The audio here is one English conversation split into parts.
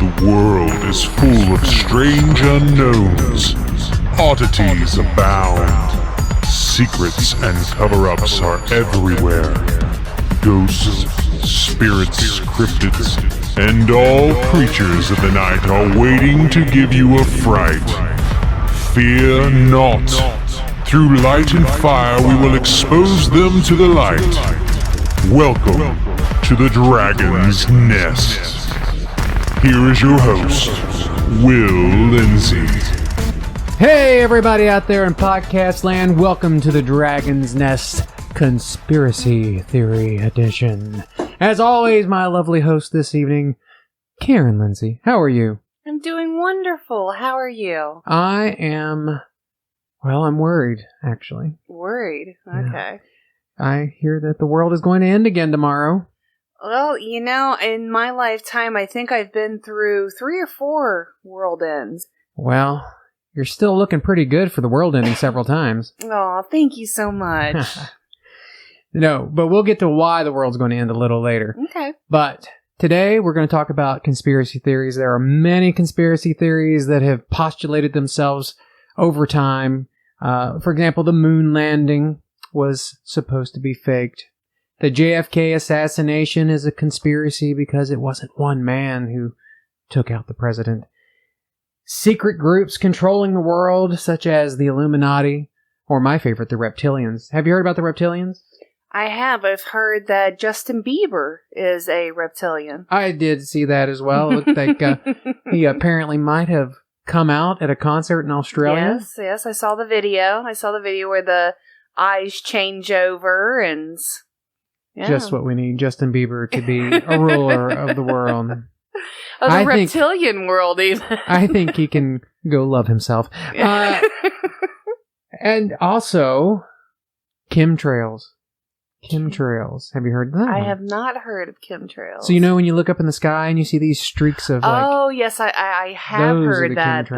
The world is full of strange unknowns. Oddities abound. Secrets and cover-ups are everywhere. Ghosts, spirits, cryptids, and all creatures of the night are waiting to give you a fright. Fear not. Through light and fire we will expose them to the light. Welcome to the Dragon's Nest. Here is your host, Will Lindsay. Hey everybody out there in podcast land, welcome to the Dragon's Nest Conspiracy Theory Edition. As always, my lovely host this evening, Karen Lindsay. How are you? I'm doing wonderful. How are you? I'm worried, actually. Worried? Okay. Yeah. I hear that the world is going to end again tomorrow. Well, you know, in my lifetime, I think I've been through 3 or 4 world ends. Well, you're still looking pretty good for the world ending several times. Oh, thank you so much. No, but we'll get to why the world's going to end a little later. Okay. But today we're going to talk about conspiracy theories. There are many conspiracy theories that have postulated themselves over time. For example, the moon landing was supposed to be faked. The JFK assassination is a conspiracy because it wasn't one man who took out the president. Secret groups controlling the world, such as the Illuminati, or my favorite, the reptilians. Have you heard about the reptilians? I have. I've heard that Justin Bieber is a reptilian. I did see that as well. It looked like he apparently might have come out at a concert in Australia. Yes, I saw the video. I saw the video where the eyes change over and... Yeah. Just what we need, Justin Bieber to be a ruler of the world. Of the reptilian world, even. I think he can go love himself. And also, chemtrails. Chemtrails. Have you heard of that? I have not heard of chemtrails. So you know when you look up in the sky and you see these streaks of like... Oh, yes, I have heard that.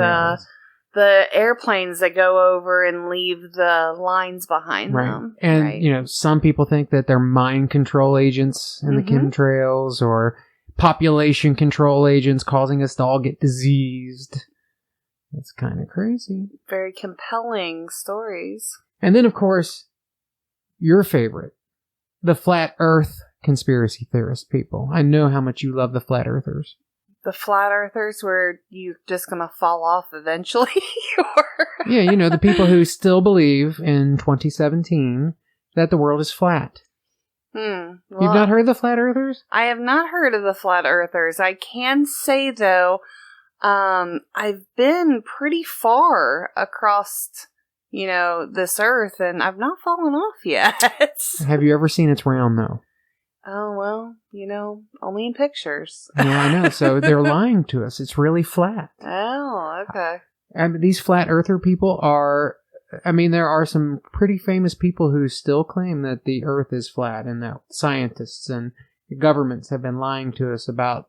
The airplanes that go over and leave the lines behind them. And, you know, some people think that they're mind control agents in the chemtrails or population control agents causing us to all get diseased. It's kind of crazy. Very compelling stories. And then, of course, your favorite, the flat earth conspiracy theorist people. I know how much you love the flat earthers. The flat earthers where you're just going to fall off eventually? Yeah, you know, the people who still believe in 2017 that the world is flat. Well, You've not heard of the flat earthers? I have not heard of the flat earthers. I can say, though, I've been pretty far across, you know, this earth, and I've not fallen off yet. Have you ever seen it's round, though? Oh, well, you know, only in pictures. Yeah, I know. So they're lying to us. It's really flat. Oh, okay. And these flat earther people are, I mean, there are some pretty famous people who still claim that the earth is flat and that scientists and governments have been lying to us about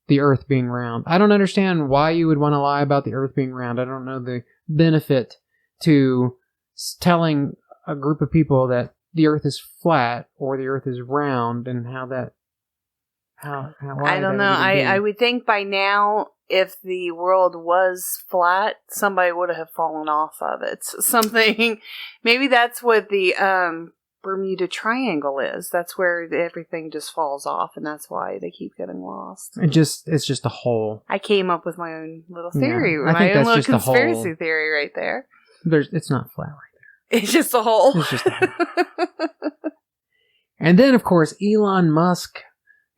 the earth being round. I don't understand why you would want to lie about the earth being round. I don't know the benefit to telling a group of people that the earth is flat or the earth is round and how I don't know. I would think by now, if the world was flat, somebody would have fallen off of it. Something, maybe that's what the Bermuda Triangle is. That's where everything just falls off, and that's why they keep getting lost. It's just a hole. I came up with my own little theory, I think my own that's little just a hole. conspiracy theory right there. It's not flat right there. It's just a hole. It's just a hole. And then, of course, Elon Musk.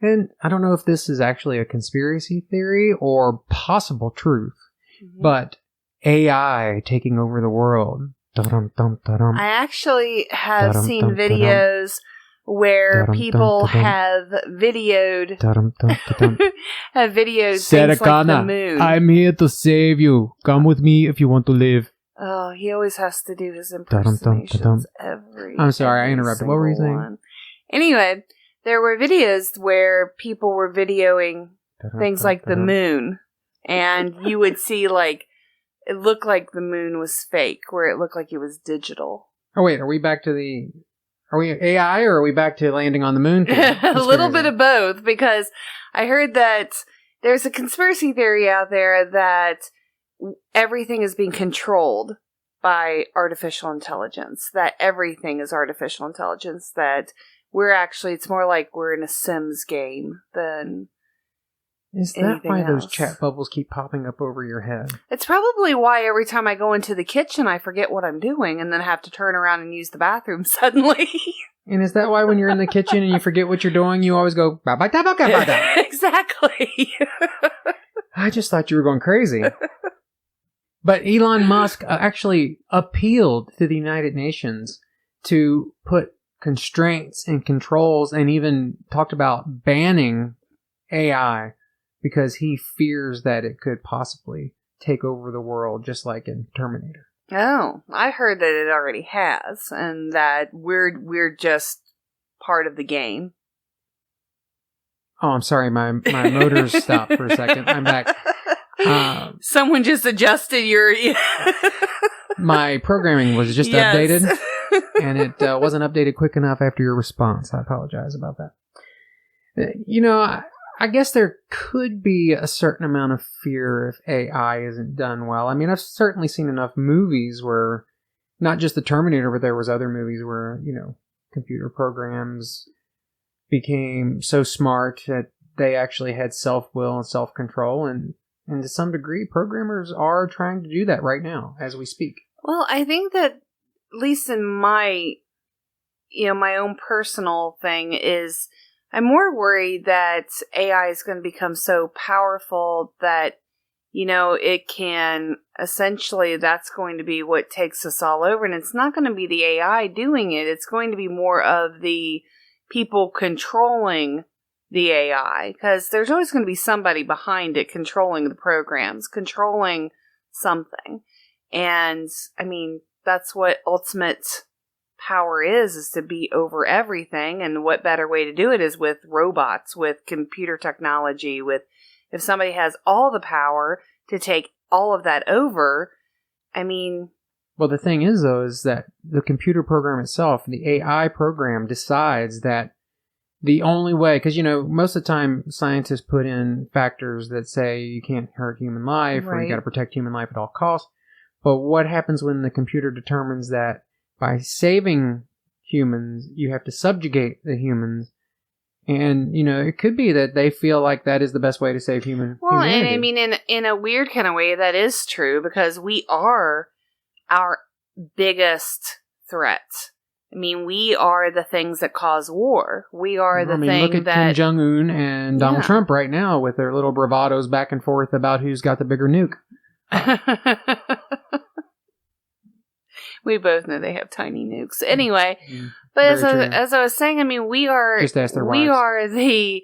And I don't know if this is actually a conspiracy theory or possible truth, but AI taking over the world. I actually have seen videos where people have videoed things like the moon. I'm here to save you. Come with me if you want to live. Oh, he always has to do his impersonations I'm sorry, I interrupted. What were you saying? Anyway, there were videos where people were videoing things like the moon, and you would see, like, it looked like the moon was fake, where it looked like it was digital. Oh, wait, are we AI, or are we back to landing on the moon? A little bit of both, because I heard that there's a conspiracy theory out there that everything is being controlled by artificial intelligence, that everything is artificial intelligence, that it's more like we're in a Sims game than Is that why those chat bubbles keep popping up over your head? It's probably why every time I go into the kitchen, I forget what I'm doing and then have to turn around and use the bathroom suddenly. And is that why when you're in the kitchen and you forget what you're doing, you always go, ba-ba-da-ba-ga-ba-da? Exactly. I just thought you were going crazy. But Elon Musk actually appealed to the United Nations to put constraints and controls and even talked about banning AI because he fears that it could possibly take over the world just like in Terminator. Oh, I heard that it already has and that we're just part of the game. Oh, I'm sorry. My motors stopped for a second. I'm back. Someone just adjusted your... My programming was just updated, and it wasn't updated quick enough after your response. I apologize about that. I guess there could be a certain amount of fear if AI isn't done well. I mean, I've certainly seen enough movies where, not just the Terminator, but there was other movies where, computer programs became so smart that they actually had self-will and self-control, and to some degree, programmers are trying to do that right now as we speak. Well, I think that, at least in my own personal thing, is I'm more worried that AI is going to become so powerful that, it can, essentially, that's going to be what takes us all over. And it's not going to be the AI doing it. It's going to be more of the people controlling the AI, because there's always going to be somebody behind it controlling the programs, controlling something. And I mean, that's what ultimate power is to be over everything. And what better way to do it is with robots, with computer technology, if somebody has all the power to take all of that over. I mean, well, the thing is, though, is that the computer program itself, the AI program, decides that the only way, because, most of the time scientists put in factors that say you can't hurt human life or you got to protect human life at all costs. But what happens when the computer determines that by saving humans, you have to subjugate the humans? And, it could be that they feel like that is the best way to save humanity. And I mean, in a weird kind of way, that is true, because we are our biggest threat. I mean, we are the things that cause war. We are the thing look at that... Kim Jong-un and Donald Trump right now with their little bravados back and forth about who's got the bigger nuke. We both know they have tiny nukes. Anyway, but as I was saying, I mean, we are the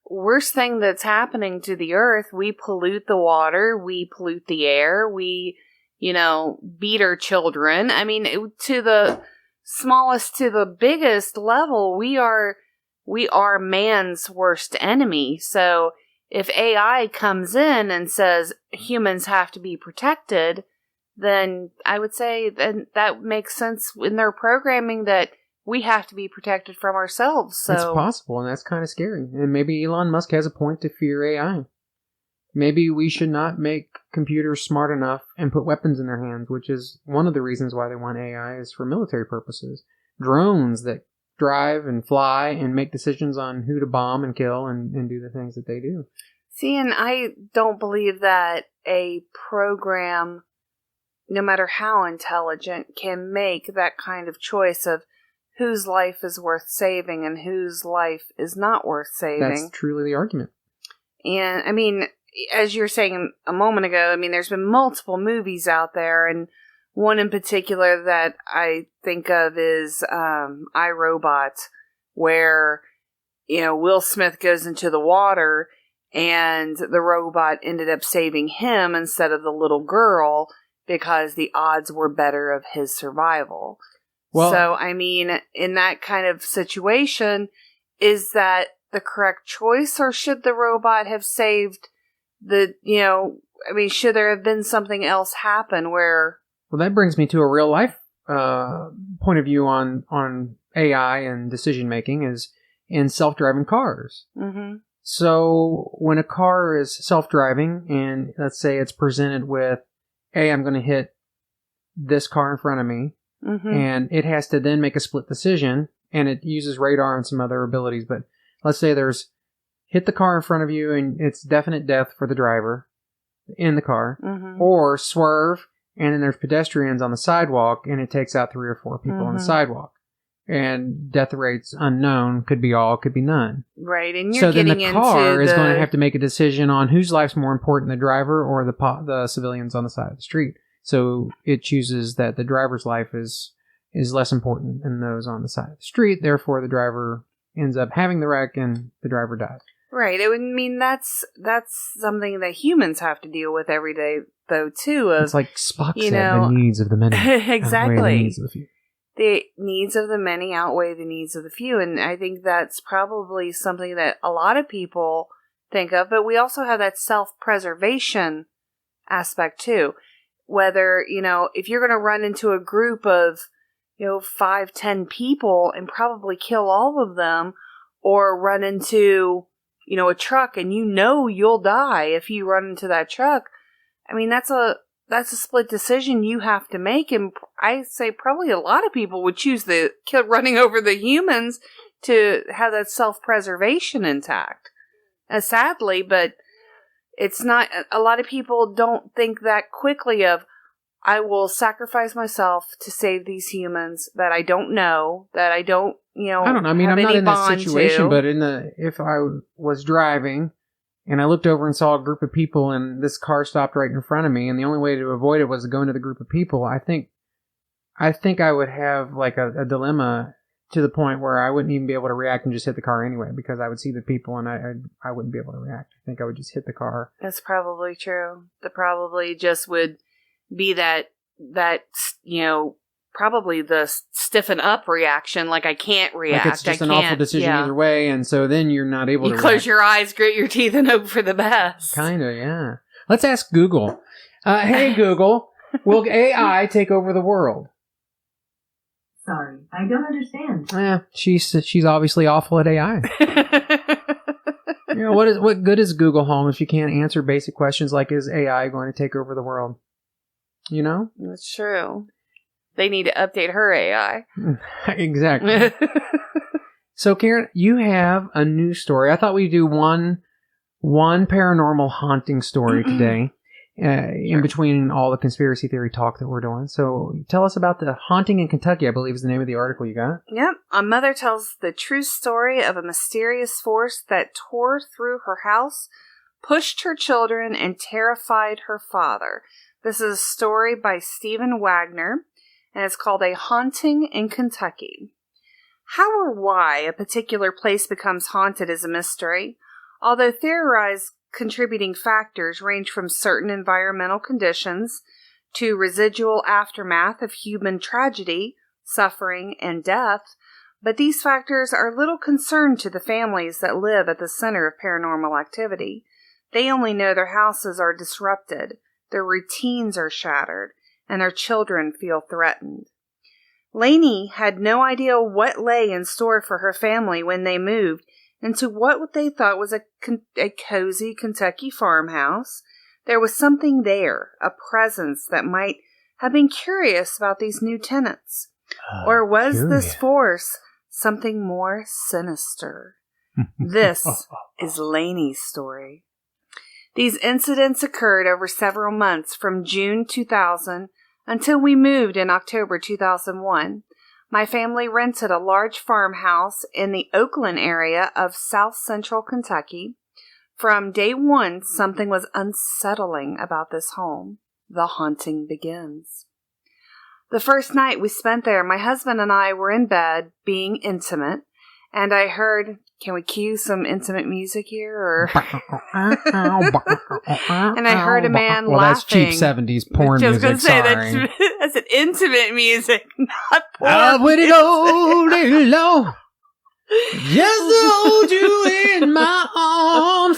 worst thing that's happening to the earth. We pollute the water. We pollute the air. We, beat our children. I mean, to the smallest to the biggest level, we are man's worst enemy. So if AI comes in and says humans have to be protected, then I would say that makes sense in their programming that we have to be protected from ourselves. So it's possible, and that's kind of scary. And maybe Elon Musk has a point to fear AI. Maybe we should not make computers smart enough and put weapons in their hands, which is one of the reasons why they want AI is for military purposes. Drones that drive and fly and make decisions on who to bomb and kill and do the things that they do. See, and I don't believe that a program, no matter how intelligent, can make that kind of choice of whose life is worth saving and whose life is not worth saving. That's truly the argument. And, I mean, as you were saying a moment ago, I mean, there's been multiple movies out there, and one in particular that I think of is I, Robot, where, Will Smith goes into the water, and the robot ended up saving him instead of the little girl, because the odds were better of his survival. Well, so, I mean, in that kind of situation, is that the correct choice, or should the robot have saved should there have been something else happen where... Well, that brings me to a real life point of view on AI and decision making is in self-driving cars. Mm-hmm. So when a car is self-driving, and let's say it's presented with, hey, I'm going to hit this car in front of me, and it has to then make a split decision, and it uses radar and some other abilities, but let's say there's hit the car in front of you, and it's definite death for the driver in the car, or swerve, and then there's pedestrians on the sidewalk, and it takes out 3 or 4 people on the sidewalk. And death rates unknown, could be all, could be none. Right, and you're so then getting the car into is going to have to make a decision on whose life's more important, the driver or the civilians on the side of the street. So it chooses that the driver's life is less important than those on the side of the street. Therefore, the driver ends up having the wreck and the driver dies. Right. It would mean that's something that humans have to deal with every day, though, too. It's like Spock said, the needs of the many exactly. outweigh the needs of the few. The needs of the many outweigh the needs of the few. And I think that's probably something that a lot of people think of. But we also have that self-preservation aspect, too. Whether, if you're going to run into a group of, 5, 10 people and probably kill all of them, or run into, a truck and you'll die if you run into that truck. I mean, that's a split decision you have to make. And I say probably a lot of people would choose the running over the humans to have that self-preservation intact. Sadly, but it's not, a lot of people don't think that quickly of, I will sacrifice myself to save these humans that I don't know, that I don't, I don't know. I mean, I'm not in that situation, but if I was driving and I looked over and saw a group of people and this car stopped right in front of me, and the only way to avoid it was to go into the group of people, I think I would have like a dilemma to the point where I wouldn't even be able to react and just hit the car anyway, because I would see the people and I wouldn't be able to react. I think I would just hit the car. That's probably true. The probably just would be that probably the stiffen up reaction, like I can't react. Like it's just an awful decision either way, and so then you're not able to close react. Your eyes, grit your teeth, and hope for the best. Kinda, yeah. Let's ask Google. Hey Google, will AI take over the world? Sorry, I don't understand. She's obviously awful at AI. What good is Google Home if you can't answer basic questions like, is AI going to take over the world? That's true. They need to update her AI. Exactly. So, Karen, you have a new story. I thought we'd do one paranormal haunting story today, in between all the conspiracy theory talk that we're doing. So, tell us about the haunting in Kentucky, I believe is the name of the article you got. Yep. A mother tells the true story of a mysterious force that tore through her house, pushed her children, and terrified her father. This is a story by Stephen Wagner, and it's called A Haunting in Kentucky. How or why a particular place becomes haunted is a mystery, although theorized contributing factors range from certain environmental conditions to residual aftermath of human tragedy, suffering, and death, but these factors are little concern to the families that live at the center of paranormal activity. They only know their houses are disrupted, their routines are shattered, and their children feel threatened. Lainey had no idea what lay in store for her family when they moved into what they thought was a cozy Kentucky farmhouse. There was something there, a presence that might have been curious about these new tenants. Or was this force something more sinister? This is Lainey's story. These incidents occurred over several months from June 2000 until we moved in October 2001. My family rented a large farmhouse in the Oakland area of South Central Kentucky. From day one, something was unsettling about this home. The haunting begins. The first night we spent there, my husband and I were in bed being intimate, and I heard, can we cue some intimate music here? Or and I heard a man laughing. That's cheap 70s porn music, I was going to say, that's an intimate music, not porn. I waited all day long just to hold you in my arms.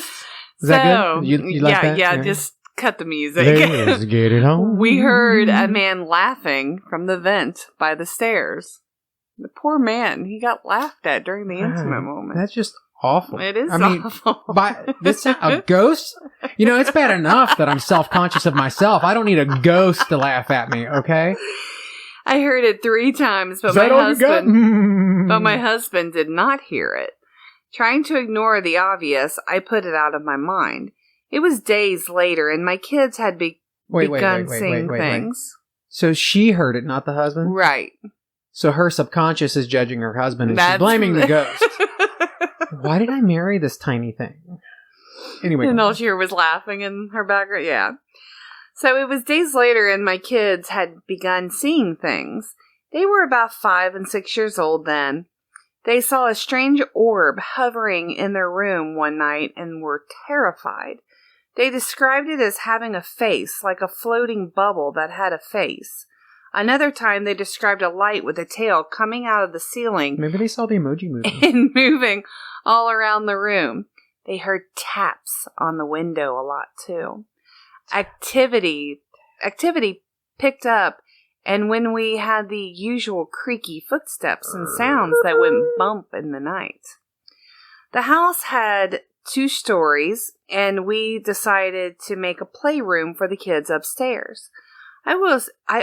Is that good? You like that? Yeah, just cut the music. Let's get it on. We heard a man laughing from the vent by the stairs. The poor man, he got laughed at during the intimate moment. That's just awful. It is awful. A ghost? It's bad enough that I'm self-conscious of myself. I don't need a ghost to laugh at me, okay? I heard it 3 times, but my husband did not hear it. Trying to ignore the obvious, I put it out of my mind. It was days later, and my kids had begun seeing things. So she heard it, not the husband? Right. So her subconscious is judging her husband, and she's blaming the ghost. Why did I marry this tiny thing? Anyway. And all she heard was laughing in her background. Yeah. So it was days later, and my kids had begun seeing things. They were about 5 and 6 years old then. They saw a strange orb hovering in their room one night and were terrified. They described it as having a face, like a floating bubble that had a face. Another time, they described a light with a tail coming out of the ceiling. Maybe they saw the Emoji Movie. And moving all around the room. They heard taps on the window a lot, too. Activity picked up, and when we had the usual creaky footsteps and sounds that went bump in the night. The house had 2 stories, and we decided to make a playroom for the kids upstairs. I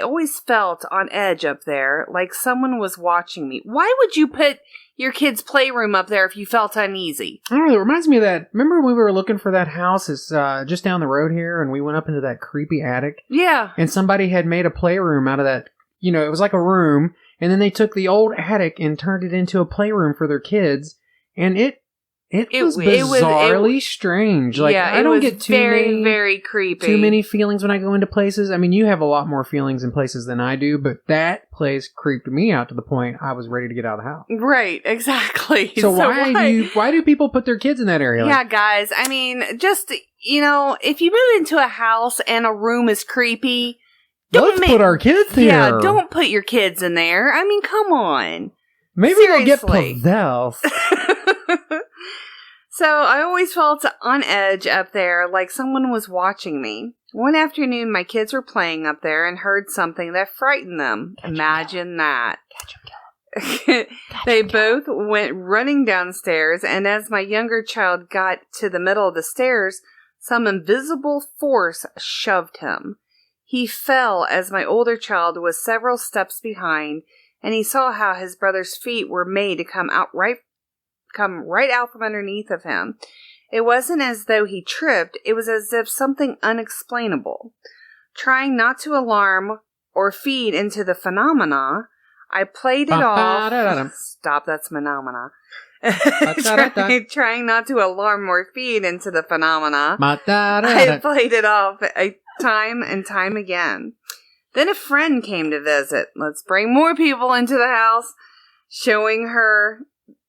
always felt on edge up there, like someone was watching me. Why would you put your kids' playroom up there if you felt uneasy? I don't know, it reminds me of that. Remember when we were looking for that house? It's just down the road here, and we went up into that creepy attic? Yeah. And somebody had made a playroom out of that. It was like a room, and then they took the old attic and turned it into a playroom for their kids, and it was bizarrely strange. Like, yeah, I don't get very creepy. Too many feelings when I go into places. I mean, you have a lot more feelings in places than I do, but that place creeped me out to the point I was ready to get out of the house. Right, exactly. So why do people put their kids in that area? Yeah, guys, I mean, just, if you move into a house and a room is creepy, let's put our kids there. Yeah, don't put your kids in there. I mean, come on. Maybe they'll get possessed. So I always felt on edge up there, like someone was watching me. One afternoon, my kids were playing up there and heard something that frightened them. Imagine that. They both went running downstairs, and as my younger child got to the middle of the stairs, some invisible force shoved him. He fell as my older child was several steps behind, and he saw how his brother's feet were made to come right out from underneath of him. It wasn't as though he tripped, it was as if something unexplainable. Trying not to alarm or feed into the phenomena, I played it off. Stop, that's phenomena. Trying not to alarm or feed into the phenomena, I played it off time and time again. Then a friend came to visit. Let's bring more people into the house. Showing her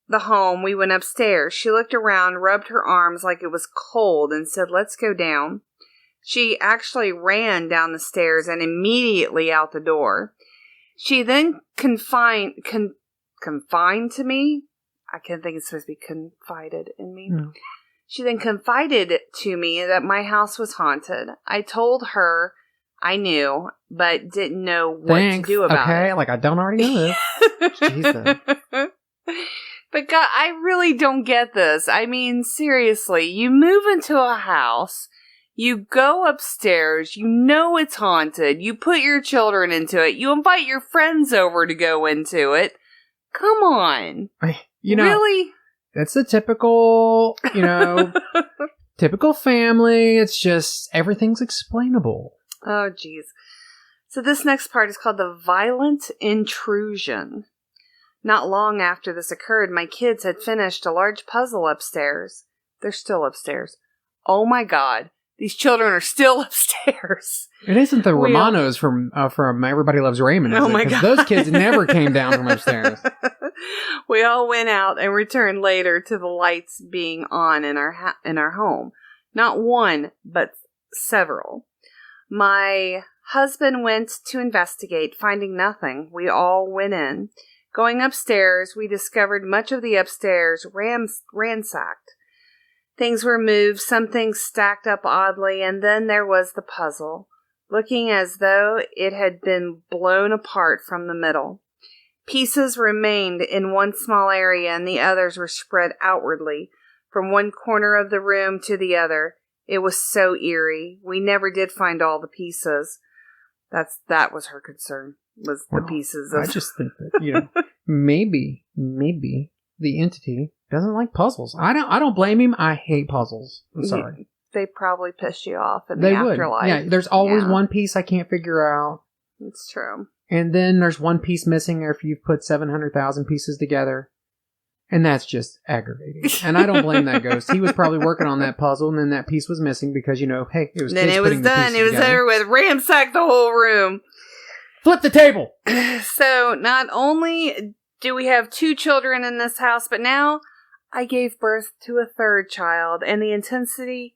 the home, we went upstairs. She looked around, rubbed her arms like it was cold, and said, "Let's go down." She actually ran down the stairs and immediately out the door. She then confined to me. I can't think it's supposed to be confided in me. No. She then confided to me that my house was haunted. I told her I knew, but didn't know what to do about it. Okay, like I don't already know this. Jesus. But God, I really don't get this. I mean, seriously, you move into a house, you go upstairs, you know it's haunted, you put your children into it, you invite your friends over to go into it. Come on. Really? That's the typical, typical family. It's just, everything's explainable. Oh, jeez. So this next part is called the violent intrusion. Not long after this occurred, my kids had finished a large puzzle upstairs. They're still upstairs. Oh my God. These children are still upstairs. It isn't the Romanos from Everybody Loves Raymond, is it? My God. Those kids never came down from upstairs. We all went out and returned later to the lights being on in our home. Not one, but several. My husband went to investigate, finding nothing. We all went in. Going upstairs, we discovered much of the upstairs ransacked. Things were moved, some things stacked up oddly, and then there was the puzzle, looking as though it had been blown apart from the middle. Pieces remained in one small area and the others were spread outwardly. from one corner of the room to the other. It was so eerie. We never did find all the pieces. That was her concern, was the pieces. I just think that, maybe the entity doesn't like puzzles. I don't blame him. I hate puzzles. I'm sorry. They probably piss you off in the afterlife. Yeah, there's always one piece I can't figure out. It's true. And then there's one piece missing after you've put 700,000 pieces together. And that's just aggravating. And I don't blame that ghost. He was probably working on that puzzle, and then that piece was missing because, hey, it was then kids it was putting the done. pieces It was together. over with. Ransacked the whole room. Flip the table! So not only do we have 2 children in this house, but now I gave birth to a 3rd child, and the intensity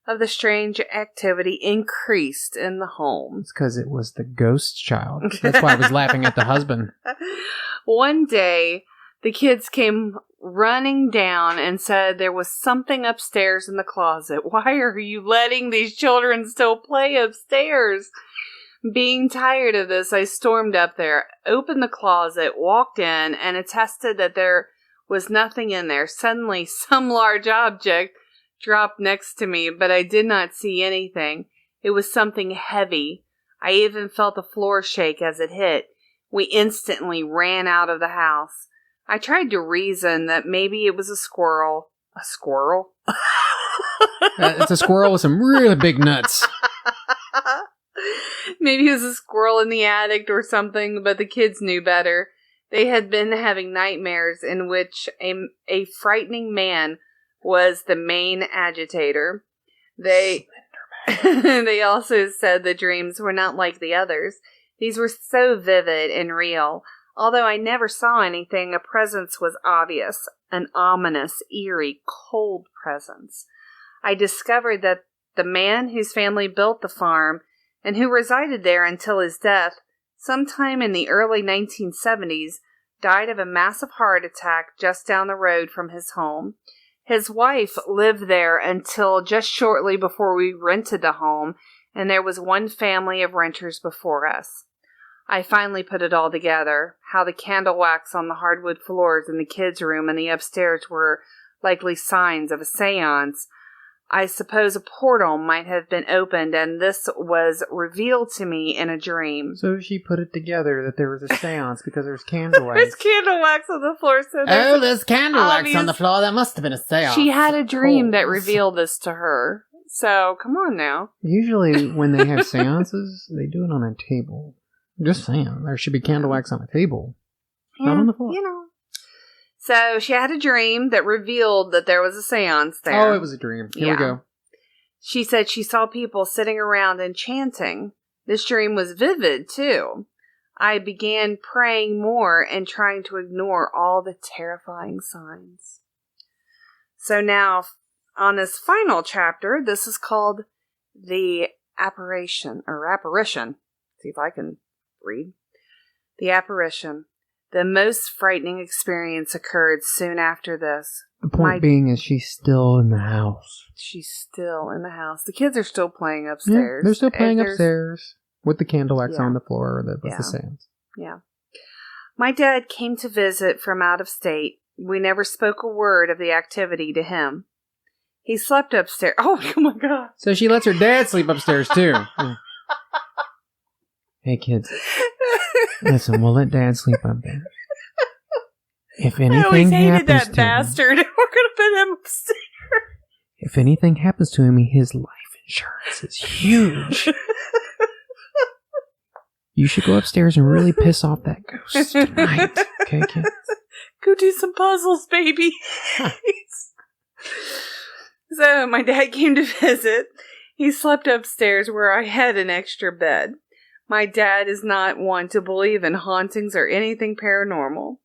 of the strange activity increased in the home. It's because it was the ghost child. That's why I was laughing at the husband. One day, the kids came running down and said there was something upstairs in the closet. Why are you letting these children still play upstairs? Being tired of this, I stormed up there, opened the closet, walked in, and attested that there was nothing in there. Suddenly, some large object dropped next to me, but I did not see anything. It was something heavy. I even felt the floor shake as it hit. We instantly ran out of the house. I tried to reason that maybe it was a squirrel. A squirrel? It's a squirrel with some really big nuts. Maybe it was a squirrel in the attic or something, but the kids knew better. They had been having nightmares in which a frightening man was the main agitator. They also said the dreams were not like the others. These were so vivid and real. Although I never saw anything, a presence was obvious, an ominous, eerie, cold presence. I discovered that the man whose family built the farm and who resided there until his death, sometime in the early 1970s, died of a massive heart attack just down the road from his home. His wife lived there until just shortly before we rented the home, and there was one family of renters before us. I finally put it all together, how the candle wax on the hardwood floors in the kids' room and the upstairs were likely signs of a seance. I suppose a portal might have been opened, and this was revealed to me in a dream. So she put it together that there was a seance because there's candle wax. There's candle wax on the floor. So there's candle wax on the floor. That must have been a seance. She had a dream that revealed this to her. So, come on now. Usually when they have seances, they do it on a table. I'm just saying, there should be candle wax on a table, not on the floor. So she had a dream that revealed that there was a seance there. Oh, it was a dream. Here we go. She said she saw people sitting around and chanting. This dream was vivid, too. I began praying more and trying to ignore all the terrifying signs. So now, on this final chapter, this is called The Apparition. See if I can read. The Apparition. The most frightening experience occurred soon after this. The point being is she's still in the house. She's still in the house. The kids are still playing upstairs. Yeah, they're still playing upstairs with the candle wax on the floor with the seance. Yeah. My dad came to visit from out of state. We never spoke a word of the activity to him. He slept upstairs. Oh my God. So she lets her dad sleep upstairs too. Hey kids, listen, we'll let Dad sleep up there. If anything happens that bastard. We're gonna put him upstairs. If anything happens to him, his life insurance is huge. You should go upstairs and really piss off that ghost tonight. Okay, kids? Go do some puzzles, baby. So, my dad came to visit. He slept upstairs where I had an extra bed. My dad is not one to believe in hauntings or anything paranormal.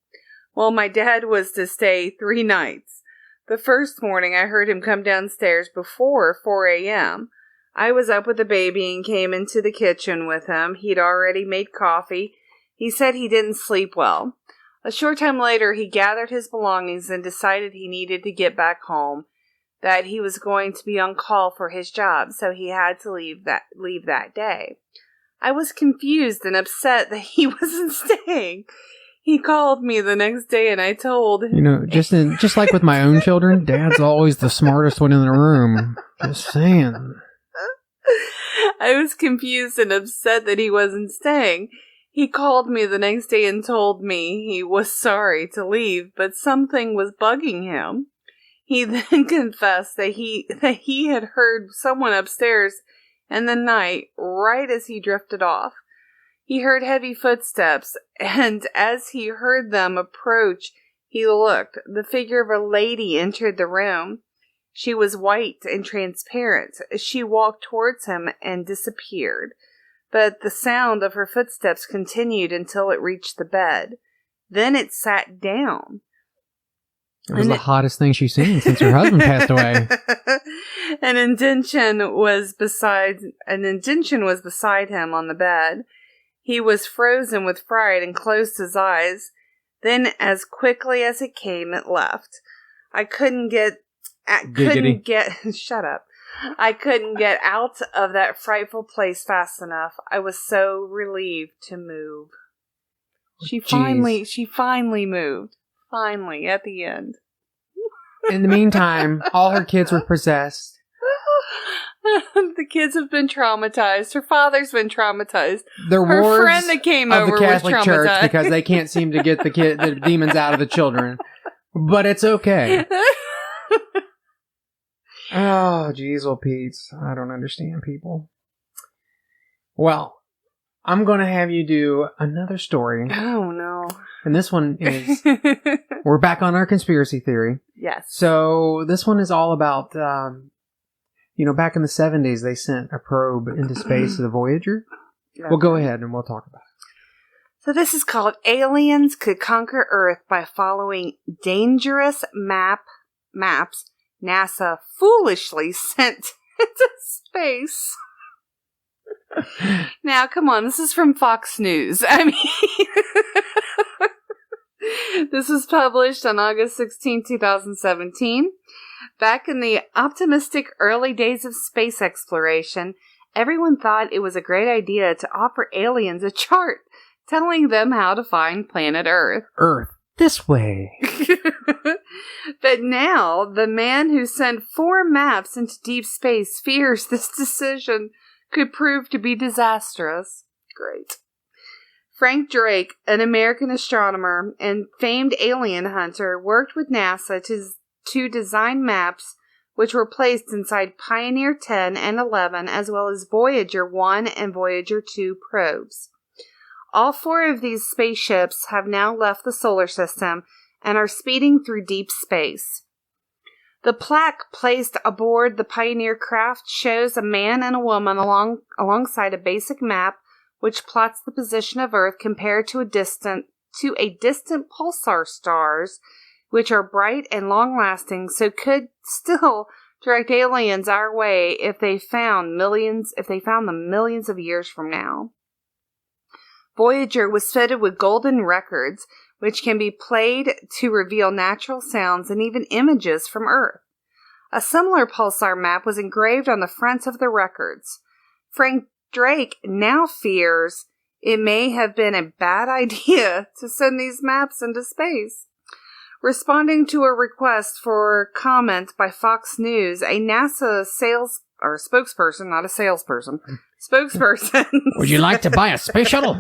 Well, my dad was to stay 3 nights. The first morning, I heard him come downstairs before 4 a.m. I was up with the baby and came into the kitchen with him. He'd already made coffee. He said he didn't sleep well. A short time later, he gathered his belongings and decided he needed to get back home, that he was going to be on call for his job, so he had to leave that day. I was confused and upset that he wasn't staying. He called me the next day and I told him. You know, just like with my own children, Dad's always the smartest one in the room. Just saying. I was confused and upset that he wasn't staying. He called me the next day and told me he was sorry to leave, but something was bugging him. He then confessed that he had heard someone upstairs in the night right as he drifted off. He heard heavy footsteps, and as he heard them approach, he looked. The figure of a lady entered the room. She was white and transparent. She walked towards him and disappeared, but the sound of her footsteps continued until it reached the bed. Then it sat down. It was the hottest thing she's seen since her husband passed away. An indention was beside him on the bed. He was frozen with fright and closed his eyes. Then, as quickly as it came, it left. I couldn't get shut up. I couldn't get out of that frightful place fast enough. I was so relieved to move. She finally moved. Finally, at the end. In the meantime, all her kids were possessed. The kids have been traumatized. Her father's been traumatized. Her friend that came over the Catholic was Church traumatized because they can't seem to get the demons out of the children. But it's okay. Oh, jeez, oh, Pete's. I don't understand people. Well, I'm going to have you do another story. Oh, no. And this one is... We're back on our conspiracy theory. Yes. So this one is all about... back in the 70s, they sent a probe into space, the Voyager. Okay. Well, go ahead and we'll talk about it. So this is called Aliens Could Conquer Earth by Following Dangerous Maps NASA Foolishly Sent into Space. Now, come on, this is from Fox News. I mean, this was published on August 16, 2017. Back in the optimistic early days of space exploration, everyone thought it was a great idea to offer aliens a chart telling them how to find planet Earth. Earth, this way. But now, the man who sent 4 maps into deep space fears this decision could prove to be disastrous. Great. Frank Drake, an American astronomer and famed alien hunter, worked with NASA to design maps which were placed inside Pioneer 10 and 11, as well as Voyager 1 and Voyager 2 probes. All 4 of these spaceships have now left the solar system and are speeding through deep space. The plaque placed aboard the Pioneer craft shows a man and a woman alongside a basic map which plots the position of Earth compared to a distant pulsar stars, which are bright and long-lasting, so could still direct aliens our way if they found them millions of years from now. Voyager was fitted with golden records, which can be played to reveal natural sounds and even images from Earth. A similar pulsar map was engraved on the fronts of the records. Frank Drake now fears it may have been a bad idea to send these maps into space. Responding to a request for comment by Fox News, a NASA spokesperson, not a salesperson, spokesperson. Would you like to buy a space shuttle?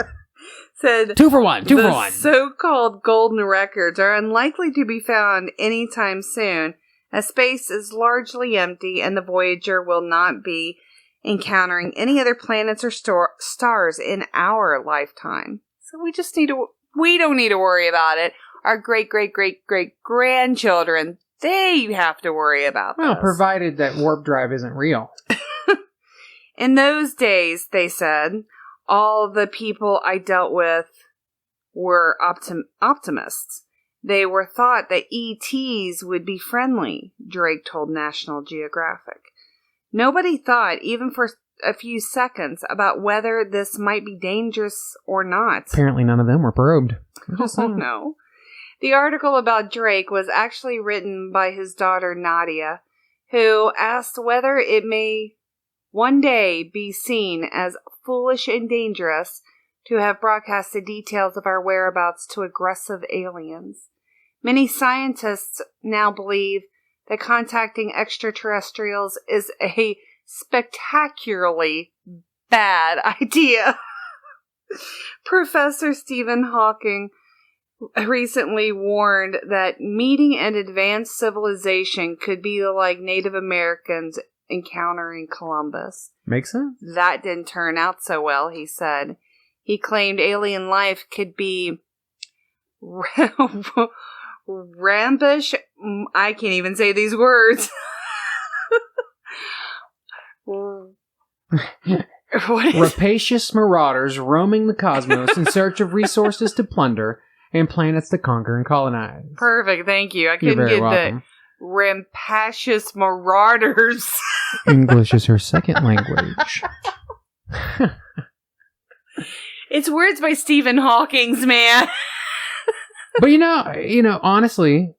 Said 2 for 1. The so-called golden records are unlikely to be found anytime soon, as space is largely empty and the Voyager will not be encountering any other planets or stars in our lifetime. So we don't need to worry about it. Our great-great-great-great-grandchildren, they have to worry about this. Well, provided that warp drive isn't real. In those days, they said, all the people I dealt with were optimists. They were thought that ETs would be friendly, Drake told National Geographic. Nobody thought, even for a few seconds, about whether this might be dangerous or not. Apparently none of them were probed. Oh, no. The article about Drake was actually written by his daughter Nadia, who asked whether it may one day be seen as foolish and dangerous to have broadcasted details of our whereabouts to aggressive aliens. Many scientists now believe that contacting extraterrestrials is a spectacularly bad idea. Professor Stephen Hawking recently warned that meeting an advanced civilization could be like Native Americans encountering Columbus. Makes sense. That didn't turn out so well, he said. He claimed alien life could be rampish. I can't even say these words. Rapacious marauders roaming the cosmos in search of resources to plunder and planets to conquer and colonize. Perfect, thank you. I You're couldn't very get welcome. the rampacious marauders. English is her second language. It's words by Stephen Hawking's, man. But you know, honestly,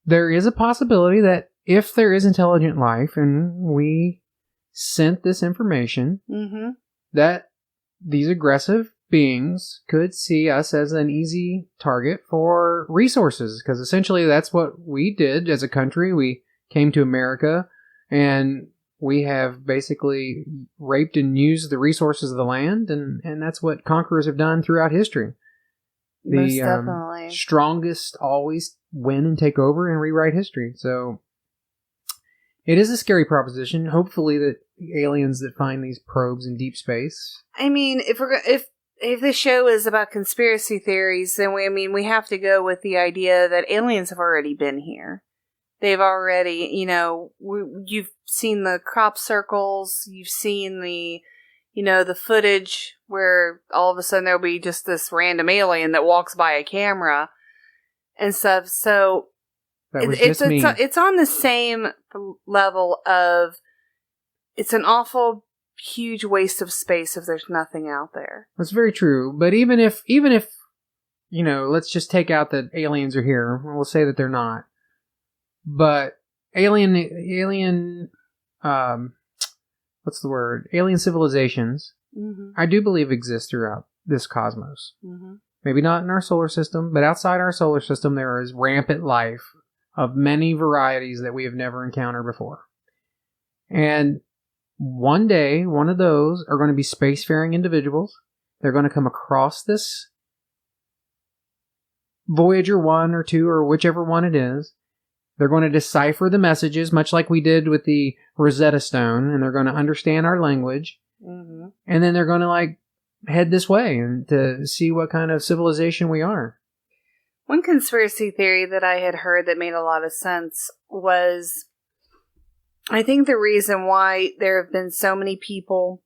there is a possibility that if there is intelligent life and we sent this information, that these aggressive beings could see us as an easy target for resources. Because essentially that's what we did as a country. We came to America and we have basically raped and used the resources of the land. And that's what conquerors have done throughout history. Most The definitely. strongest always win and take over and rewrite history. So it is a scary proposition. Hopefully that the aliens that find these probes in deep space. I mean, if the show is about conspiracy theories, then we have to go with the idea that aliens have already been here. They've already, you've seen the crop circles, you've seen the footage where all of a sudden there'll be just this random alien that walks by a camera and stuff. So That was just me. it's on the same level of it's an awful huge waste of space if there's nothing out there. That's very true. But even if let's just take out that aliens are here. We'll say that they're not. But alien what's the word? Alien civilizations, I do believe exist throughout this cosmos. Maybe not in our solar system, but outside our solar system there is rampant life of many varieties that we have never encountered before. And one day, one of those are going to be spacefaring individuals. They're going to come across this Voyager 1 or 2 or whichever one it is. They're going to decipher the messages, much like we did with the Rosetta Stone, and they're going to understand our language. And then they're going to head this way and to see what kind of civilization we are. One conspiracy theory that I had heard that made a lot of sense was, I think the reason why there have been so many people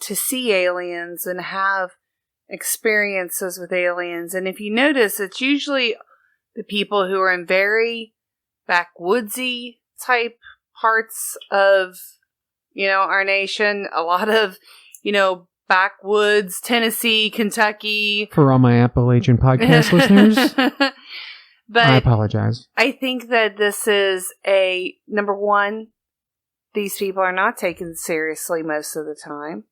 to see aliens and have experiences with aliens, and if you notice, it's usually the people who are in very backwoodsy type parts of, our nation. A lot of, backwoods, Tennessee, Kentucky. For all my Appalachian podcast listeners, but I apologize. I think that this is number one, these people are not taken seriously most of the time.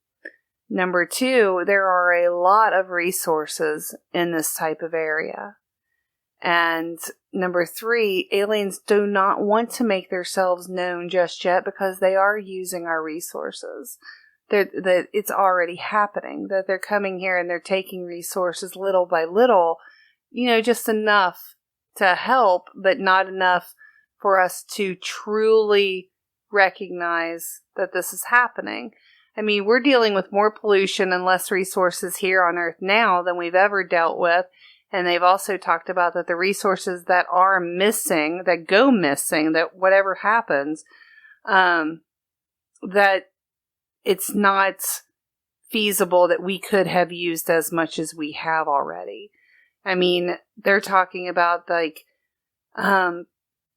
Number two, there are a lot of resources in this type of area. And number three, aliens do not want to make themselves known just yet because they are using our resources. That it's already happening, that they're coming here and they're taking resources little by little, just enough to help, but not enough for us to truly recognize that this is happening. I mean, we're dealing with more pollution and less resources here on Earth now than we've ever dealt with. And they've also talked about that the resources that are missing, that go missing, that whatever happens, that it's not feasible that we could have used as much as we have already. I mean, they're talking about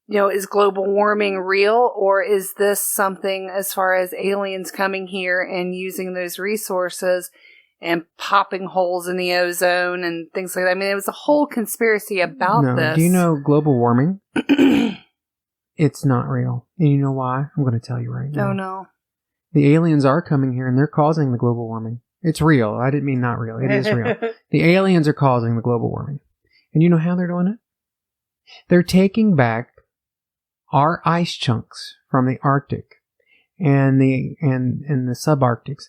is global warming real, or is this something as far as aliens coming here and using those resources and popping holes in the ozone and things like that? I mean, it was a whole conspiracy about this. Do you know global warming? It's not real. And you know why? I'm going to tell you right now. Oh, no. The aliens are coming here and they're causing the global warming. It's real. I didn't mean not real. It is real. The aliens are causing the global warming. And you know how they're doing it? They're taking back our ice chunks from the Arctic and the subarctics,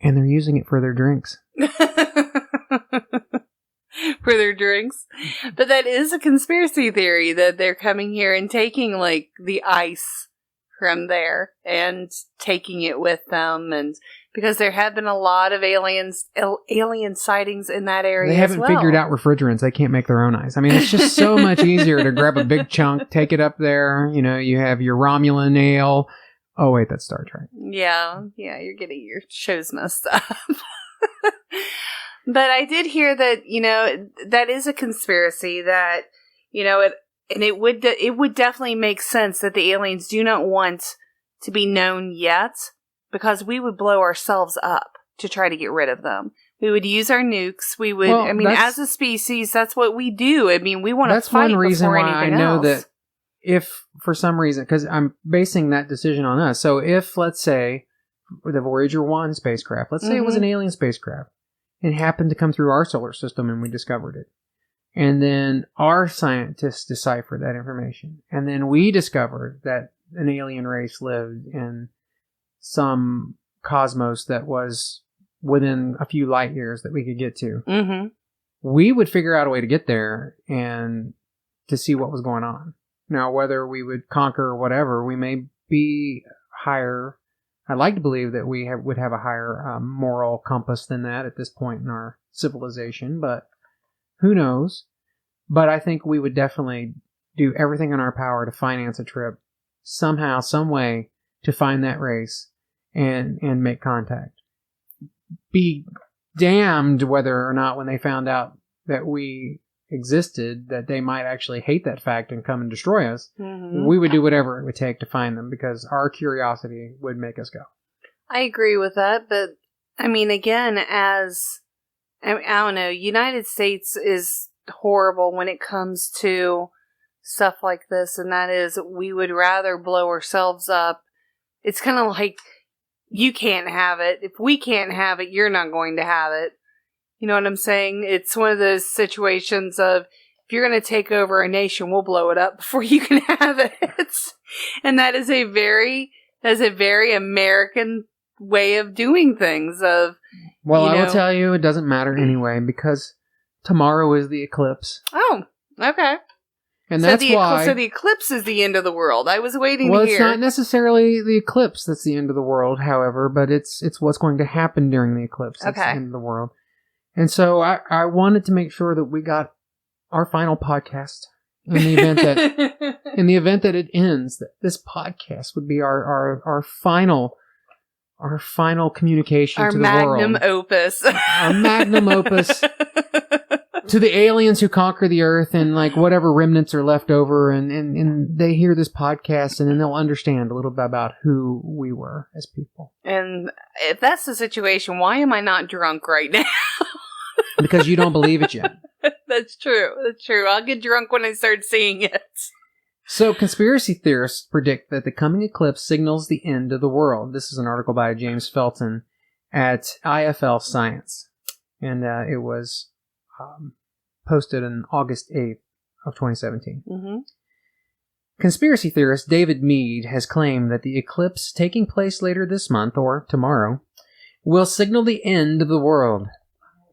and they're using it for their drinks. For their drinks. But that is a conspiracy theory that they're coming here and taking like the ice from there and taking it with them, and because there have been a lot of alien sightings in that area. They haven't figured out refrigerants. They can't make their own ice. I mean, it's just so much easier to grab a big chunk, take it up there. You know, you have your Romulan ale. Oh wait, that's Star Trek. Yeah, you're getting your shows messed up. But I did hear that, you know, that is a conspiracy that, you know, it would definitely make sense that the aliens do not want to be known yet, because we would blow ourselves up to try to get rid of them. We would use our nukes. We would, I mean, as a species, that's what we do. I mean, we want to fight before anything else. That's one reason why I know that if, for some reason, because I'm basing that decision on us. So if, let's say, the Voyager 1 spacecraft, let's say it was an alien spacecraft, and happened to come through our solar system and we discovered it. And then our scientists deciphered that information. And then we discovered that an alien race lived in some cosmos that was within a few light years that we could get to. Mm-hmm. We would figure out a way to get there and to see what was going on. Now, whether we would conquer or whatever, we may be higher. I'd like to believe that we would have a higher moral compass than that at this point in our civilization, but who knows? But I think we would definitely do everything in our power to finance a trip somehow, some way, to find that race and make contact. Be damned whether or not when they found out that we existed, that they might actually hate that fact and come and destroy us. Mm-hmm. We would do whatever it would take to find them, because our curiosity would make us go. I agree with that, but I mean, again, I don't know, United States is horrible when it comes to stuff like this, and that is, we would rather blow ourselves up. It's kind of like, you can't have it. If we can't have it, you're not going to have it. You know what I'm saying? It's one of those situations of, if you're going to take over a nation, we'll blow it up before you can have it. And that is a very American way of doing things. I will tell you, it doesn't matter anyway, because tomorrow is the eclipse. Oh, okay. And that's why. So the eclipse is the end of the world. I was waiting to hear. Well, it's not necessarily the eclipse that's the end of the world, however, but it's what's going to happen during the eclipse that's the end of the world. And so I wanted to make sure that we got our final podcast in the event that it ends, that this podcast would be our final communication to the world. Our magnum opus. Our magnum opus to the aliens who conquer the earth, and like whatever remnants are left over, and they hear this podcast, and then they'll understand a little bit about who we were as people. And if that's the situation, why am I not drunk right now? Because you don't believe it yet. That's true. I'll get drunk when I start seeing it. So, conspiracy theorists predict that the coming eclipse signals the end of the world. This is an article by James Felton at IFL Science. And it was posted on August 8th of 2017. Mm-hmm. Conspiracy theorist David Mead has claimed that the eclipse taking place later this month, or tomorrow, will signal the end of the world.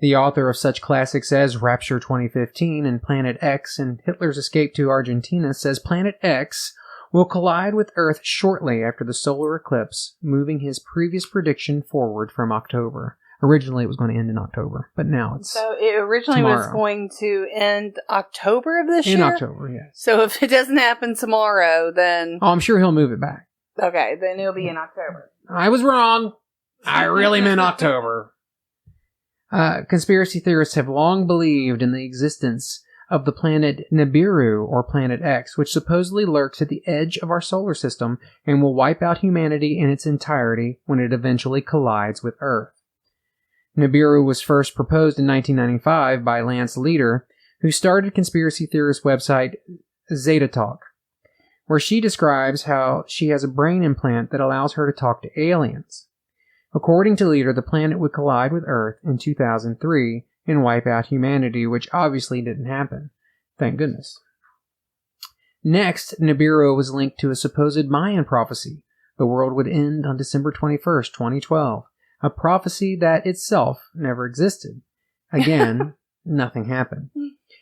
The author of such classics as Rapture 2015 and Planet X and Hitler's Escape to Argentina says Planet X will collide with Earth shortly after the solar eclipse, moving his previous prediction forward from October. Originally, it was going to end in October, but now it's So it originally tomorrow. Was going to end October of this year? In October, yes. So if it doesn't happen tomorrow, then... Oh, I'm sure he'll move it back. Okay, then it'll be in October. I was wrong. I really meant October. Conspiracy theorists have long believed in the existence of the planet Nibiru, or Planet X, which supposedly lurks at the edge of our solar system and will wipe out humanity in its entirety when it eventually collides with Earth. Nibiru was first proposed in 1995 by Lance Leader, who started conspiracy theorist website Zeta Talk, where she describes how she has a brain implant that allows her to talk to aliens. According to Leader, the planet would collide with Earth in 2003 and wipe out humanity, which obviously didn't happen. Thank goodness. Next, Nibiru was linked to a supposed Mayan prophecy. The world would end on December 21st, 2012. A prophecy that itself never existed. Again, nothing happened.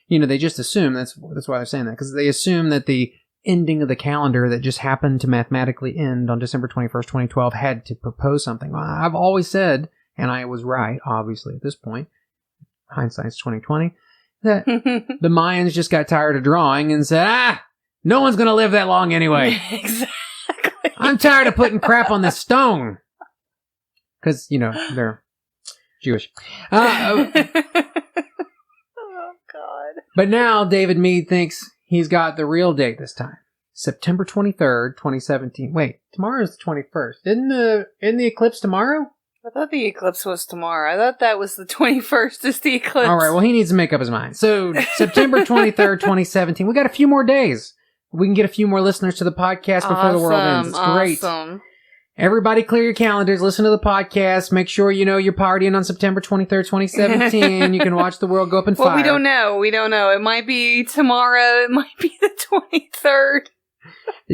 They just assume, that's why they're saying that, because they assume that the ending of the calendar that just happened to mathematically end on December 21st, 2012 had to propose something. Well, I've always said, and I was right, obviously, at this point, hindsight's 2020, that the Mayans just got tired of drawing and said, no one's going to live that long anyway. Exactly. I'm tired of putting crap on this stone. Because, they're Jewish. Oh, God. But now David Meade thinks he's got the real date this time. September 23rd, 2017. Wait, tomorrow's the 21st. Isn't the eclipse tomorrow? I thought the eclipse was tomorrow. I thought that was the 21st is the eclipse. All right, well, he needs to make up his mind. So, September 23rd, 2017. We got a few more days. We can get a few more listeners to the podcast before the world ends. It's great. Awesome. Everybody clear your calendars. Listen to the podcast. Make sure you know you're partying on September 23rd, 2017. You can watch the world go up in fire. Well, we don't know. We don't know. It might be tomorrow. It might be the 23rd.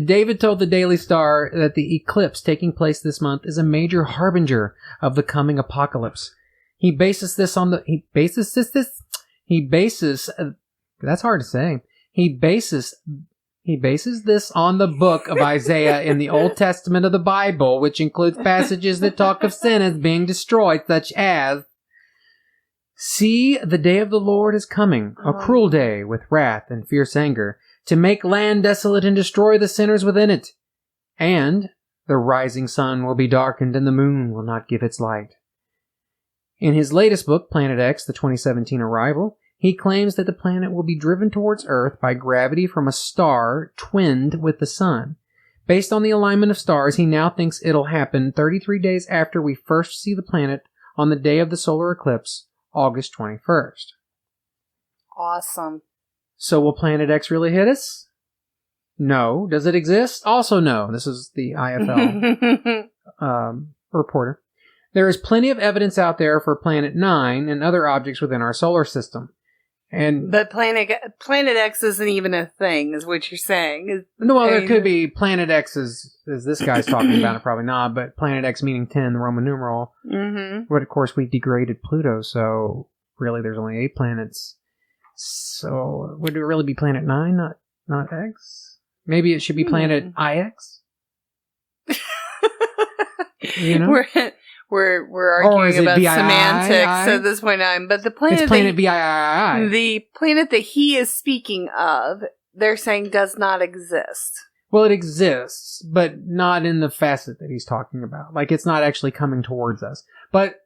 David told the Daily Star that the eclipse taking place this month is a major harbinger of the coming apocalypse. He bases this on the... That's hard to say. He bases this on the book of Isaiah in the Old Testament of the Bible, which includes passages that talk of sinners being destroyed, such as, "See, the day of the Lord is coming, a cruel day with wrath and fierce anger, to make land desolate and destroy the sinners within it. And the rising sun will be darkened and the moon will not give its light." In his latest book, Planet X, the 2017 Arrival, he claims that the planet will be driven towards Earth by gravity from a star twinned with the sun. Based on the alignment of stars, he now thinks it'll happen 33 days after we first see the planet on the day of the solar eclipse, August 21st. Awesome. So will Planet X really hit us? No. Does it exist? Also no. This is the IFL reporter. There is plenty of evidence out there for Planet 9 and other objects within our solar system. But Planet X isn't even a thing, is what you're saying. Well, there could be Planet X as this guy's talking about it, probably not, but Planet X meaning 10, the Roman numeral. Mm-hmm. But of course, we degraded Pluto, so really there's only 8 planets. So would it really be Planet 9, not X? Maybe it should be Planet IX? We're arguing about semantics at this point in time, but the planet it's Planet VIII. The planet that he is speaking of, they're saying does not exist. Well, it exists, but not in the facet that he's talking about. Like, it's not actually coming towards us. But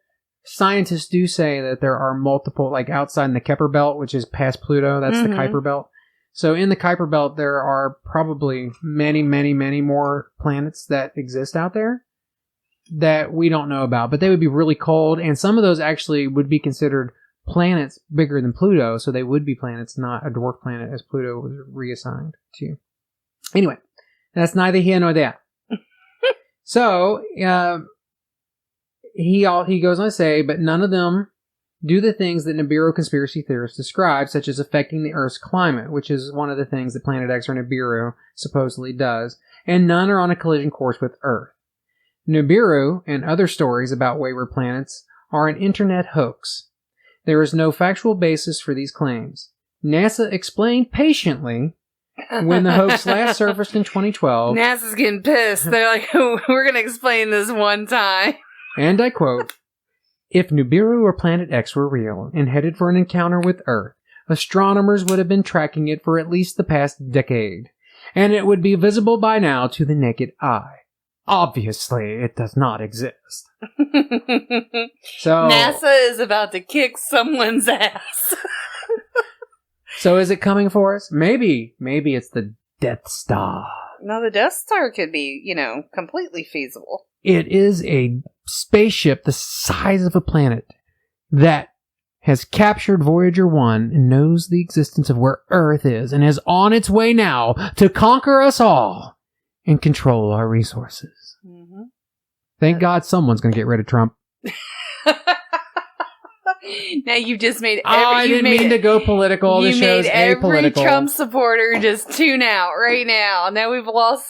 scientists do say that there are multiple, like outside in the Kuiper Belt, which is past Pluto, that's the Kuiper Belt. So in the Kuiper Belt, there are probably many, many, many more planets that exist out there that we don't know about, but they would be really cold, and some of those actually would be considered planets bigger than Pluto, so they would be planets, not a dwarf planet as Pluto was reassigned to. Anyway, that's neither here nor there. So, he goes on to say, but none of them do the things that Nibiru conspiracy theorists describe, such as affecting the Earth's climate, which is one of the things that Planet X or Nibiru supposedly does, and none are on a collision course with Earth. Nibiru and other stories about wayward planets are an internet hoax. There is no factual basis for these claims. NASA explained patiently when the hoax last surfaced in 2012. NASA's getting pissed. They're like, we're going to explain this one time. And I quote, "If Nibiru or Planet X were real and headed for an encounter with Earth, astronomers would have been tracking it for at least the past decade, and it would be visible by now to the naked eye. Obviously, it does not exist." So NASA is about to kick someone's ass. So is it coming for us? Maybe it's the Death Star. No, the Death Star could be, completely feasible. It is a spaceship the size of a planet that has captured Voyager 1 and knows the existence of where Earth is and is on its way now to conquer us all and control our resources. Thank God someone's going to get rid of Trump. Now you've just made. I didn't mean to go political. The show's every apolitical. Trump supporter just tune out right now. Now we've lost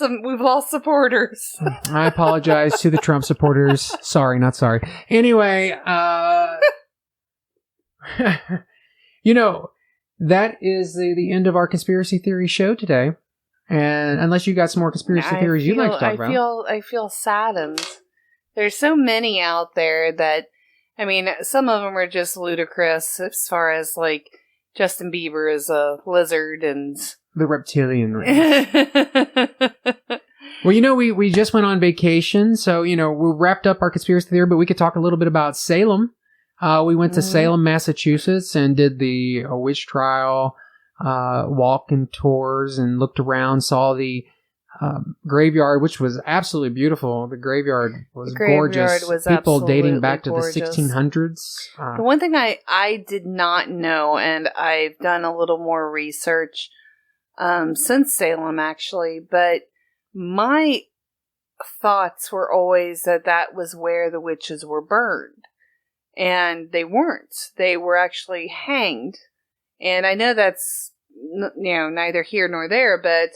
supporters. I apologize to the Trump supporters. Sorry, not sorry. Anyway, that is the end of our conspiracy theory show today. And unless you got some more conspiracy theories you'd like to talk about. I feel saddened. There's so many out there that, I mean, some of them are just ludicrous as far as like Justin Bieber is a lizard and the reptilian race. Well, we just went on vacation, so we wrapped up our conspiracy theory, but we could talk a little bit about Salem. We went to Salem, Massachusetts, and did the witch trial, walking tours, and looked around, saw the graveyard, which was absolutely beautiful. The graveyard was gorgeous. People dating back to the 1600s. The one thing I did not know, and I've done a little more research since Salem, actually, but my thoughts were always that was where the witches were burned. And they weren't. They were actually hanged. And I know that's neither here nor there, but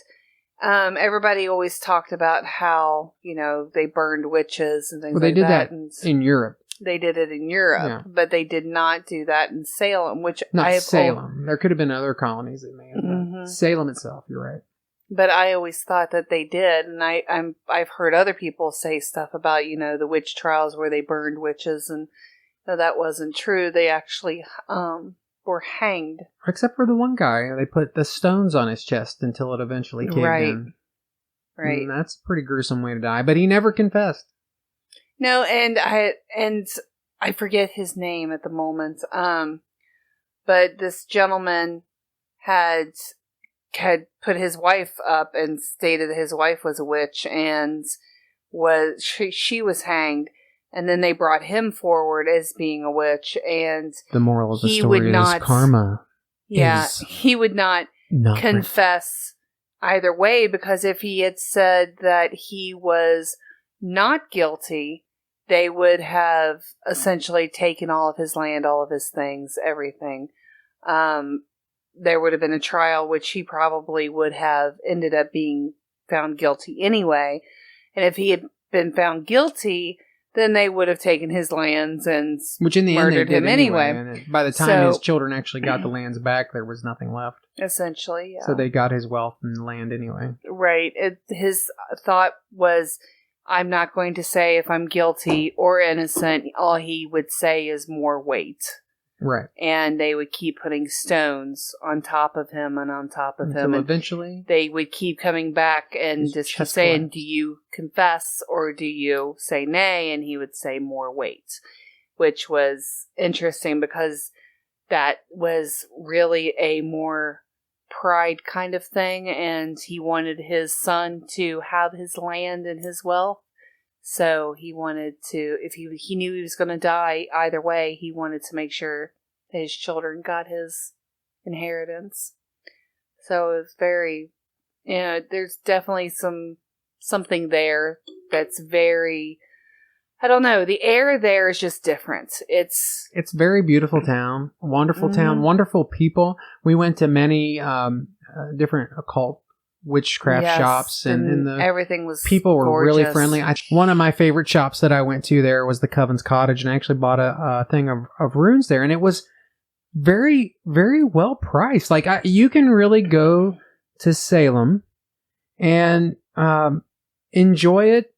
everybody always talked about how, they burned witches and things like that. Well, they did that in Europe. They did it in Europe, but they did not do that in Salem, which Salem. There could have been other colonies that may have done. Salem itself, you're right. But I always thought that they did, and I've heard other people say stuff about, the witch trials where they burned witches, and that wasn't true. They actually were hanged. Except for the one guy. They put the stones on his chest until it eventually caved in. Right. And that's a pretty gruesome way to die. But he never confessed. No, and I forget his name at the moment. But this gentleman had put his wife up and stated that his wife was a witch and she was hanged. And then they brought him forward as being a witch, and the moral of the story is karma. Yeah, he would not confess either way, because if he had said that he was not guilty, they would have essentially taken all of his land, all of his things, everything. There would have been a trial, which he probably would have ended up being found guilty anyway. And if he had been found guilty, then they would have taken his lands and murdered him anyway. And by the time his children actually got the lands back, there was nothing left. Essentially, yeah. So they got his wealth and land anyway. Right. His thought was, I'm not going to say if I'm guilty or innocent. All he would say is more weight. Right. And they would keep putting stones on top of him and on top of him. And eventually they would keep coming back and just keep saying, do you confess or do you say nay? And he would say more weight, which was interesting because that was really a more pride kind of thing. And he wanted his son to have his land and his wealth. So he wanted to, if he knew he was going to die either way, he wanted to make sure that his children got his inheritance. So it was very, there's definitely something there that's very, I don't know, the air there is just different. It's very beautiful town, wonderful town, wonderful people. We went to many different occult witchcraft shops, and the everything was people were gorgeous. Really friendly. One of my favorite shops that I went to there was the Coven's Cottage, and I actually bought a thing of runes there, and it was very, very well priced. Like you can really go to Salem and enjoy it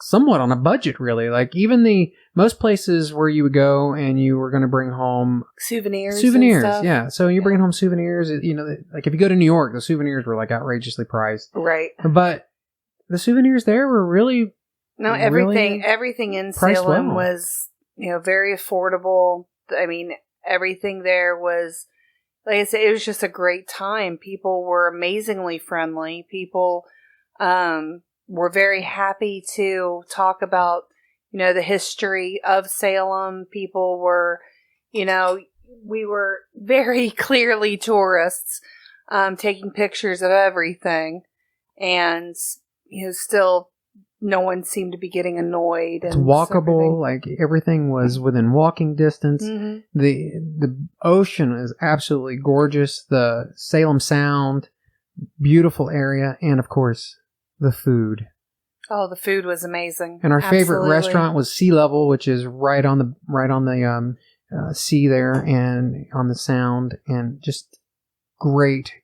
somewhat on a budget, really. Like even most places where you would go and you were going to bring home souvenirs and stuff. Yeah. So you're bringing home souvenirs, like if you go to New York, the souvenirs were like outrageously priced. Right. But the souvenirs there were really, everything in Salem was, very affordable. I mean, everything there was, like I said, it was just a great time. People were amazingly friendly. People, we're very happy to talk about, the history of Salem. People were, we were very clearly tourists, taking pictures of everything and, still no one seemed to be getting annoyed. It's walkable. Like everything was within walking distance. Mm-hmm. The ocean is absolutely gorgeous. The Salem Sound, beautiful area, and of course the food. Oh, the food was amazing. And our favorite restaurant was Sea Level, which is right on the sea there and on the Sound, and just great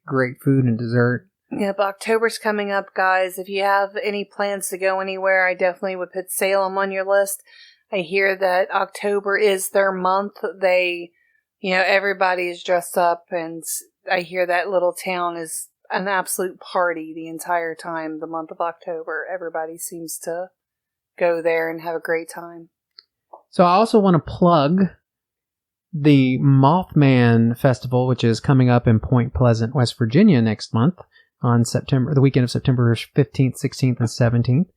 food and dessert. Yep, October's coming up, guys. If you have any plans to go anywhere, I definitely would put Salem on your list. I hear that October is their month. Everybody is dressed up, and I hear that little town is an absolute party the entire time, the month of October. Everybody seems to go there and have a great time. So I also want to plug the Mothman Festival, which is coming up in Point Pleasant, West Virginia next month. On the weekend of September 15th, 16th, and 17th.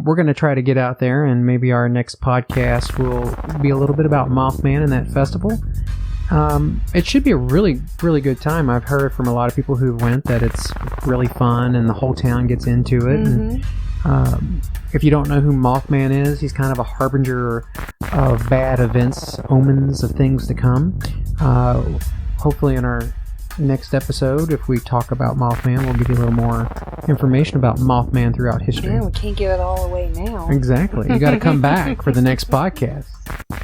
We're going to try to get out there, and maybe our next podcast will be a little bit about Mothman and that festival. It should be a really, really good time. I've heard from a lot of people who went that it's really fun, and the whole town gets into it. Mm-hmm. And, if you don't know who Mothman is, he's kind of a harbinger of bad events, omens of things to come. Hopefully in our next episode, if we talk about Mothman, we'll give you a little more information about Mothman throughout history. Yeah, we can't give it all away now. Exactly. You got to come back for the next podcast.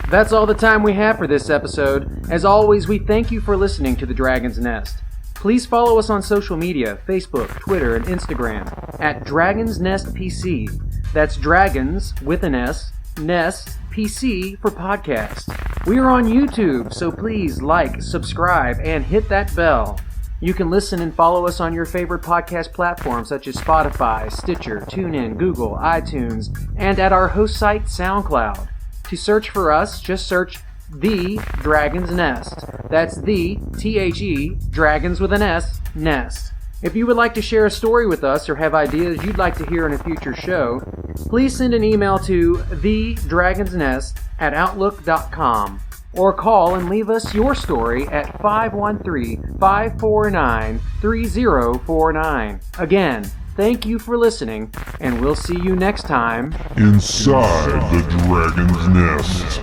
That's all the time we have for this episode. As always, we thank you for listening to The Dragon's Nest. Please follow us on social media, Facebook, Twitter, and Instagram at Dragon's Nest PC. That's Dragons with an S, Nest PC for podcast. We are on YouTube, so please like, subscribe, and hit that bell. You can listen and follow us on your favorite podcast platforms such as Spotify, Stitcher, TuneIn, Google, iTunes, and at our host site, SoundCloud. To search for us, just search The Dragon's Nest. That's the THE, Dragons with an S, Nest. If you would like to share a story with us or have ideas you'd like to hear in a future show, please send an email to thedragonsnest@outlook.com or call and leave us your story at 513-549-3049. Again, thank you for listening, and we'll see you next time inside the Dragon's Nest.